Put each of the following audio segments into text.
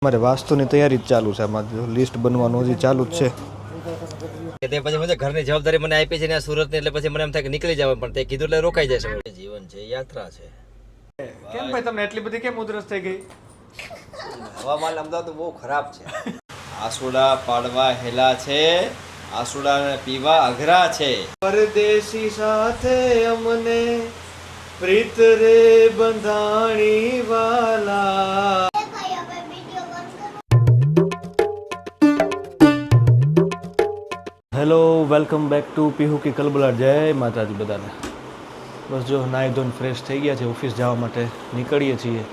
મારે વાસ્તુની તૈયારી જ ચાલુ છે, આમાં લિસ્ટ બનવાનું હજી ચાલુ જ છે. તે પછી મને ઘરની જવાબદારી મને આપી છે ને સુરતની, એટલે પછી મને એમ થાય કે નીકળી જાવ, પણ તે કીધું એટલે રોકાઈ જશે. જીવન છે, યાત્રા છે. કેમ ભાઈ તમને એટલી બધી કેમ ઉધરસ થઈ ગઈ? હવામાન અમદાવાદ બહુ ખરાબ છે. આસુડા પાડવા હેલા છે, આસુડા પીવા અઘરા છે. પરદેશી સાથે અમને પ્રીત રે બંધાણી વાલા. Hello, welcome back to Pihu કી કલબલાટ. જય માતાજી બધાને. બસ જો નાહી ધોઈને ફ્રેશ થઈ ગયા છે, ઓફિસ જવા માટે નીકળીએ છીએ.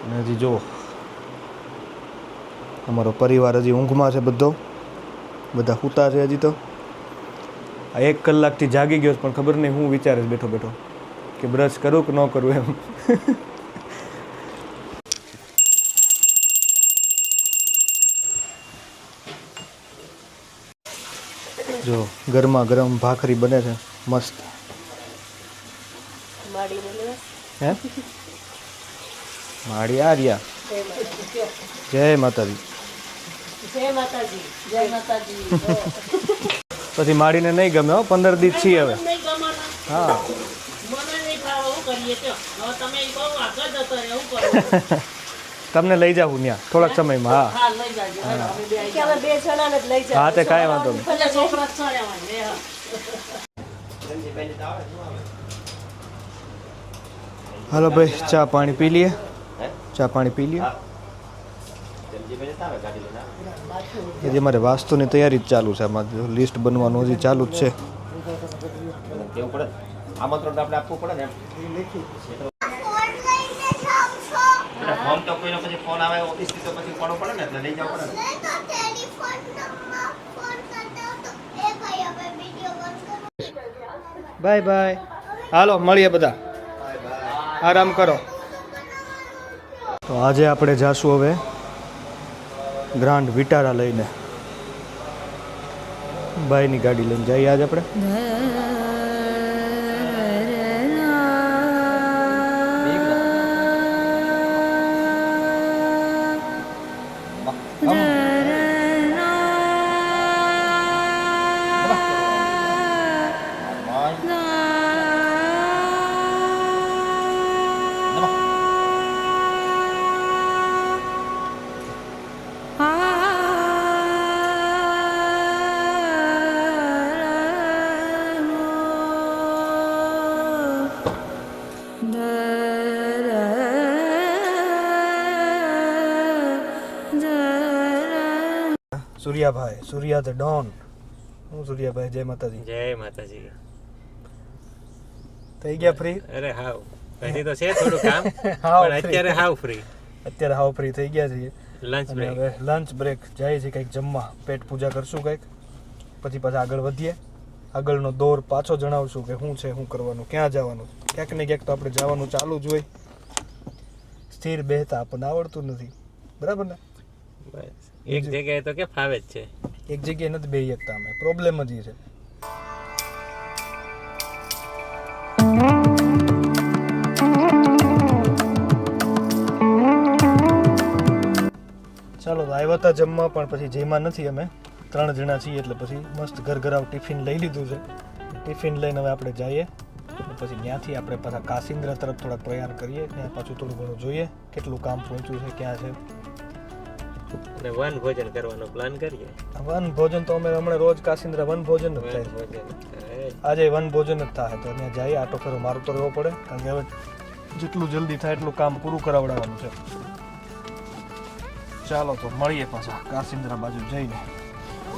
અને હજી જો અમારો પરિવાર હજી ઊંઘમાં છે, બધા સૂતા છે હજી. તો આ 1 કલાકથી જાગી ગયો પણ ખબર નહીં હું વિચારે બેઠો બેઠો કે બ્રશ કરું કે ન કરું એમ. જો ગરમા ગરમ ભાખરી બને છે મસ્ત. હે માડી આ રહ્યા. જય માતાજી. જય માતાજી. જય માતાજી. પછી માડીને નહીં ગમે હો, 15 દિવસ છીએ હવે. હા તમને લઈ જાઉં ત્યાં થોડાક સમયમાં. હા તે કાંઈ વાંધો નહીં. હાલો ભાઈ, ચા પાણી પી લઈએ. ચા પાણી પી લઈએ. હજી મારે વાસ્તુની તૈયારી જ ચાલુ છે, આમાં લિસ્ટ બનવાનું હજી ચાલુ જ છે. આમંત્રણ આપણે આપવું પડે ને. ફોન તો કોઈનો પછી ફોન આવે ઓફિસથી તો પછી પડવો પડે ને, એટલે લઈ જવું પડે ને. Bye bye. હાલો મળીએ બધા. આરામ કરો. તો આજે આપણે જાશું હવે ગ્રાન્ડ વિટારા લઈને. ભાઈની ગાડી લઈને જઈએ આજે આપણે. સૂર્યાભાઈ, સૂર્યા ધ ડોન. હું સૂર્યાભાઈ, જય માતાજી. જય માતાજી. થઈ ગયા ફ્રી? અરે હાવ, હજી તો છે થોડું કામ, પણ અત્યારે હાવ ફ્રી. અત્યારે હાવ ફ્રી થઈ ગયા છીએ. Lunch break. હવે લંચ બ્રેક જાય છે કંઈક જમવા, પેટ પૂજા કરશું કંઈક, પછી પાછા આગળ વધીએ. આગળનો દોર પાછો જણાવશું કે શું છે, શું કરવાનું, ક્યાં જવાનું. ક્યાંક ને ક્યાંક તો આપણે જવાનું ચાલુ જ હોય. સ્થિર બેહતા આપણને આવડતું નથી, બરાબર ને? બસ એક જગ્યાએ તો કે ફાવે જ છે, એક જગ્યાએ નથી બેહી શકતા અમે. પ્રોબ્લેમ જ છે. ચાલો તો આવ્યા હતા જમવા, પણ પછી જેમાં નથી. અમે 3 જણા છીએ એટલે પછી મસ્ત ઘર ટિફિન લઈ લીધું છે. ટિફિન લઈને હવે આપણે જઈએ, પછી ત્યાંથી આપણે પાછા કાસિન્દ્રા તરફ થોડાક પ્રયાણ કરીએ. ત્યાં પાછું થોડું ઘણું જોઈએ કેટલું કામ પહોંચ્યું છે, ક્યાં છે. અને વન ભોજન કરવાનો પ્લાન કરીએ. વન ભોજન તો અમે હમણાં રોજ કાસિન્દ્રા વન ભોજન જ થાય. આજે વન ભોજન જ થાય. તો ત્યાં જઈએ, આટો ફેરો મારતો રહેવો પડે, કારણ કે હવે જેટલું જલ્દી થાય એટલું કામ પૂરું કરાવડાવવાનું છે. ચાલો તો મળીએ પાછા કાસિન્દ્રા બાજુ જઈને.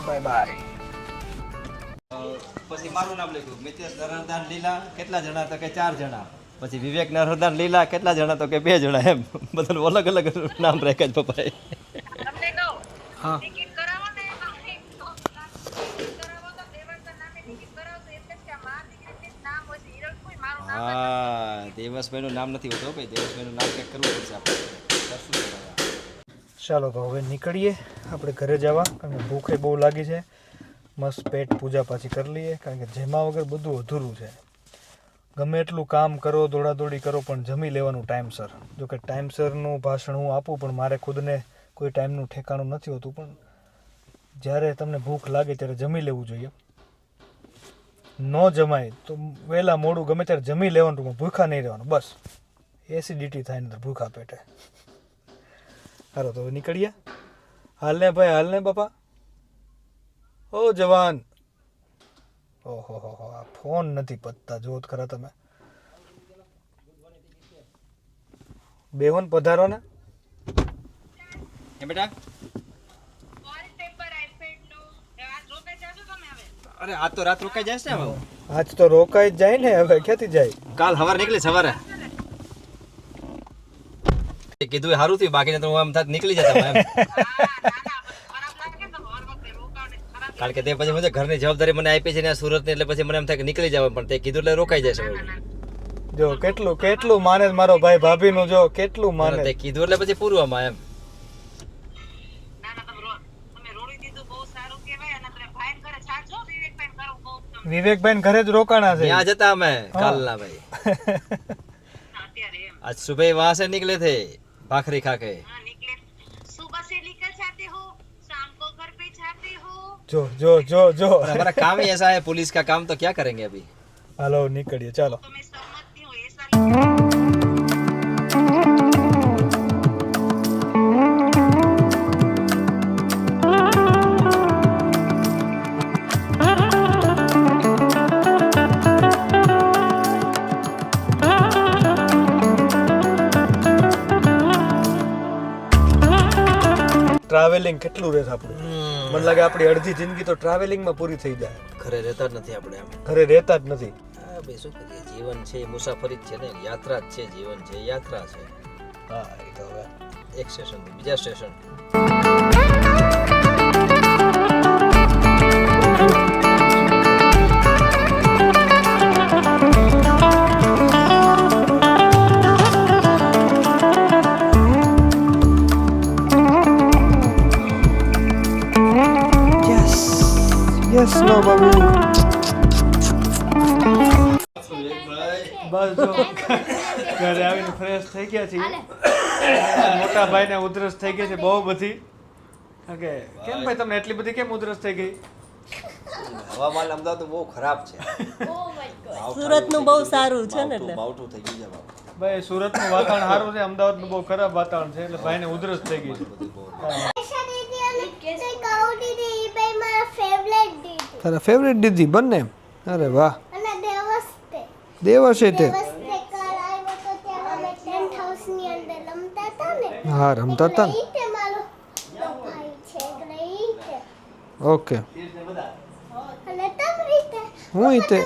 Bye bye. પછી મારું નામ લખ્યું, મિતેશ નરહરદાન લીલા. કેટલા જણા? તો કે 4 જણા. પછી વિવેક નરહરદાન લીલા. કેટલા જણા? તો કે 2 જણા. એમ બધાનું અલગ અલગ નામ રાખ્યા જ પપ્પાએ. હા હા, દેવસભાઈનું નામ નથી હોતું ભાઈ. દેવસભાઈનું નામ કંઈક કરવું પડશે આપણે. ચાલો તો હવે નીકળીએ આપણે ઘરે જવા, કારણ કે ભૂખે બહુ લાગી છે. મસ્ત પેટ પૂજા પાછી કરી લઈએ, કારણ કે જેમાં વગર બધું અધૂરું છે. ગમે એટલું કામ કરો, દોડાદોડી કરો, પણ જમી લેવાનું ટાઈમસર. જો કે ટાઈમસરનું ભાષણ હું આપું, પણ મારે ખુદને કોઈ ટાઈમનું ઠેકાણું નથી હોતું, પણ જ્યારે તમને ભૂખ લાગે ત્યારે જમી લેવું જોઈએ. ન જમાય તો વહેલા મોડું ગમે ત્યારે જમી લેવાનું, ટૂંકમાં ભૂખા નહીં રહેવાનું. બસ એસિડિટી થાય અંદર ભૂખા પેટે. હાલો તો નીકળીએ. હાલ ને ભાઈ, હાલ ને બાપા. ઓ જવાન, ઓહો હો હો, આ ફોન નથી પતતા. જો તો ખરા તમે. બેહોન પધારો ને. એ બેટા અરે આ તો રાત રોકાઈ જશે ને હવે. આજ તો રોકાઈ જ જાય ને, હવે ક્યાંથી જાય? કાલ સવારે નીકળી સવારે કીધું સારું થયું, બાકી તો હું આમ થાત નીકળી જતા એમ. કારણ કે તે પછી મને ઘરની જવાબદારી મને આપી છે ને સુરત ની, એટલે પછી મને એમ થાય કે નીકળી જાવ, પણ તે કીધું એટલે રોકાઈ જશે. જો કેટલું કેટલું માને છે મારો ભાઈ ભાભી નું, જો કેટલું માને. તે કીધું એટલે પછી પૂરું આમાં એમ. વિવેકભાઈ ઘરે જ રોકાણા છે. ત્યાં જતા અમે કાલના ભાઈ. आज सुबह वहां से निकले थे भाखरी खा के. सुबह से निकल जाते हो, शाम को घर पे जाते हो. જો જો જો જો, हमारा काम ही ऐसा है, पुलिस का काम, तो क्या करेंगे अभी. હાલો નીકળીએ, ચાલો. तो मैं सहमत नहीं हूँ ऐसा. ટ્રાવેલિંગ કેટલું રહે છે આપણું. મને લાગે આપણી અડધી જિંદગી તો ટ્રાવેલિંગમાં પૂરી થઈ જાય. ઘરે રહેતા જ નથી આપણે આમ. ઘરે રહેતા જ નથી. હા ભાઈ, શું કરીએ, જીવન છે મુસાફરી જ છે ને, યાત્રા જ છે, જીવન છે યાત્રા છે. હા એ તો હવે એક સ્ટેશન થી બીજા સ્ટેશન. યસ નો બાબુ. બસ જો ઘરે આવીને ફ્રેશ થઈ ગયા છીએ. મોટા ભાઈને ઉધરસ થઈ ગઈ છે બહુ બધી. કે કેમ ભાઈ તમને એટલી બધી કેમ ઉધરસ થઈ ગઈ? હવામાન અમદાવાદ બહુ ખરાબ છે. સુરતનું બહુ સારું છે ને, એટલે માવઠું થઈ ગયું છે બાપુ. ભાઈ સુરતનું વાતાવરણ સારું છે, અમદાવાદનું બહુ ખરાબ વાતાવરણ છે, એટલે ભાઈને ઉધરસ થઈ ગઈ છે. તારા ફેવરેટ દીદી બંને? અરે વાહ. દેવસ તે હા રમતા હતા ને. ઓકે હું ઈતે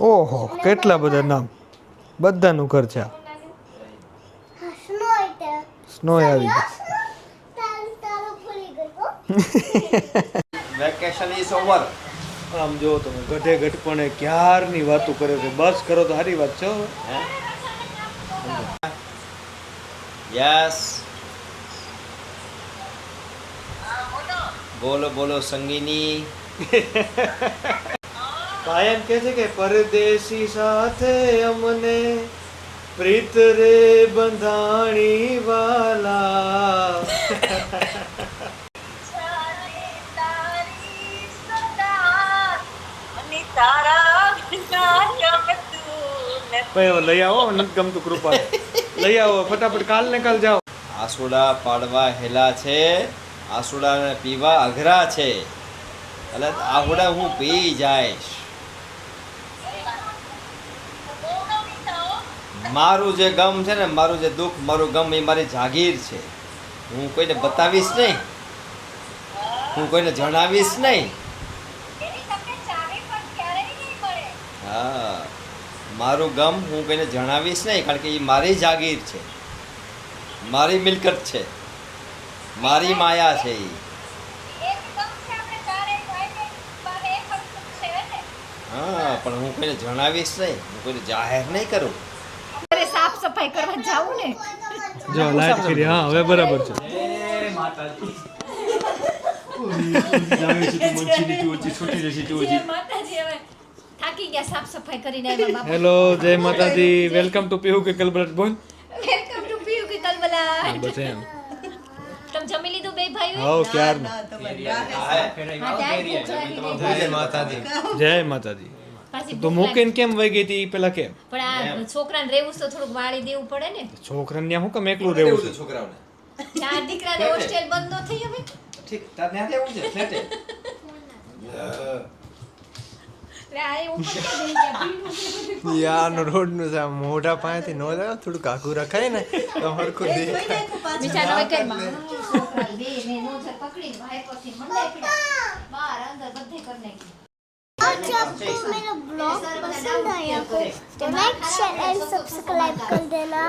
ઓહો કેટલા બધા નામ, બધાનું ઘર છે. સ્નોય આવી ગઈ. Vacation is over. આમ જો તમે ગઢે ગઢપણે ક્યારની વાતો કરે છે. બસ કરો તો સારી વાત છે. યસ બોલો બોલો સંગીની. ભાઈ એમ કે છે કે પરદેશી સાથે અમને પ્રીત રે બંધાણી વાલા. ભાઈ હવે લઈ આવો, નથી ગમતું કૃપા લઈ આવો ફટાફટ, કાલ ને કાલ જાઓ. આસુડા પાડવા હેલા છે, આસુડાને પીવા અઘરા છે, એટલે આહુડા હું પી જાઈશ. મારું જે ગમ છે ને, મારું જે દુઃખ, મારું ગમ એ મારી જાગીર છે. હું કોઈને બતાવીશ નહીં, હું કોઈને જણાવીશ નહીં. હા, મારું ગમ હું કોઈને જણાવીશ નહીં, કારણ કે એ મારી જાગીર છે, મારી મિલકત છે, મારી માયા છે. હા, પણ હું કોઈને જણાવીશ નહીં, હું કોઈને જાહેર નહીં કરું. સાફ સફાઈ કરવા જાવું ને. જો લાઈટ કરી. હા હવે બરાબર છે. જય માતાજી. હવે થાકી ગયા સાફ સફાઈ કરીને આવ્યા બાપા. હેલો જય માતાજી, વેલકમ ટુ પીહુ કે કલબલટ બોલ. વેલકમ ટુ પીયુ કે કલબલા. બસ એમ. તમે જમી લીધું બે ભાઈઓ? હાઉ ક્યારનું. જય માતાજી. જય માતાજી. પાછી તો ભૂખ મૂકીને કેમ વહી ગઈ હતી પેલા કેમ? લાગી. પણ આ છોકરાને રહેવું તો થોડુંક વાળી દેવું પડે ને. છોકરાને ત્યાં હું કેમ એકલું રહેવું છે? છોકરાઓને ચાર દીકરાને હોસ્ટેલ બંધ ન થઈ હવે. ઠીક તાર ત્યાં કેવું છે ફ્લેટે એટલે આ એ ઉપર તો જઈ ગયા. ભીનું. યારનો રોડનું છે આમ મોઢા પાસેથી ન જાય થોડુંક આઘું રખાય ને તો હરખું દેખાય. બિચારો એક જ માં. છોકરા બે ને નોઝર પકડીને ભાઈ પરથી મંડાઈ પડ્યા. બહાર અંદર બધે કરી નાખ્યું. आज आपको मेरा ब्लॉग पसंद आया हो तो लाइक शेयर एंड सब्सक्राइब कर देना।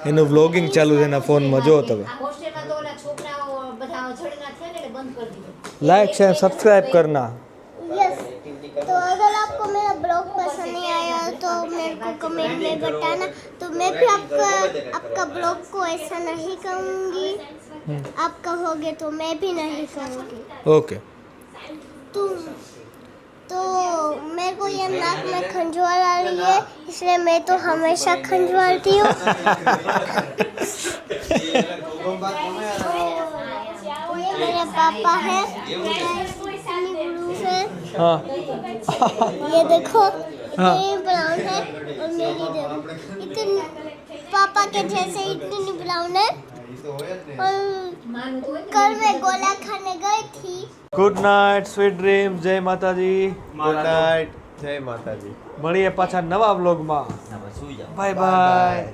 એનું વ્લોગિંગ ચાલુ છે એના ફોનમાં, જો તમે. આ હોસ્ટેલમાં તો ઓલા છોકરાઓ બધા ઝડના થયા ને એટલે બંધ કરી દીધું. લાઈક શેર સબસ્ક્રાઇબ કરના. यस तो अगर आपको मेरा ब्लॉग पसंद नहीं आया तो मेरे को कमेंट में बताना तो मैं भी आपका ब्लॉग को ऐसा नहीं कहूँगी। आप कहोगे तो मैं भी नहीं कहूँगी। ઓકે. तो मेरे को ये नाक में खंजवार आ रही है इसलिए मैं तो हमेशा खंजवारती हूँ। ये मेरे पापा है, है હા ये देखो इतनी ब्राउन है और मेरी देखो इतनी पापा के जैसे इतनी ब्राउन है। और कल मैं गोला खाने गई थी। Good night, sweet dream. જય માતાજી. ગુડ નાઇટ, જય માતાજી. મળીએ પાછા નવા વ્લોગમાં. સુઈ જાઓ બાય બાય.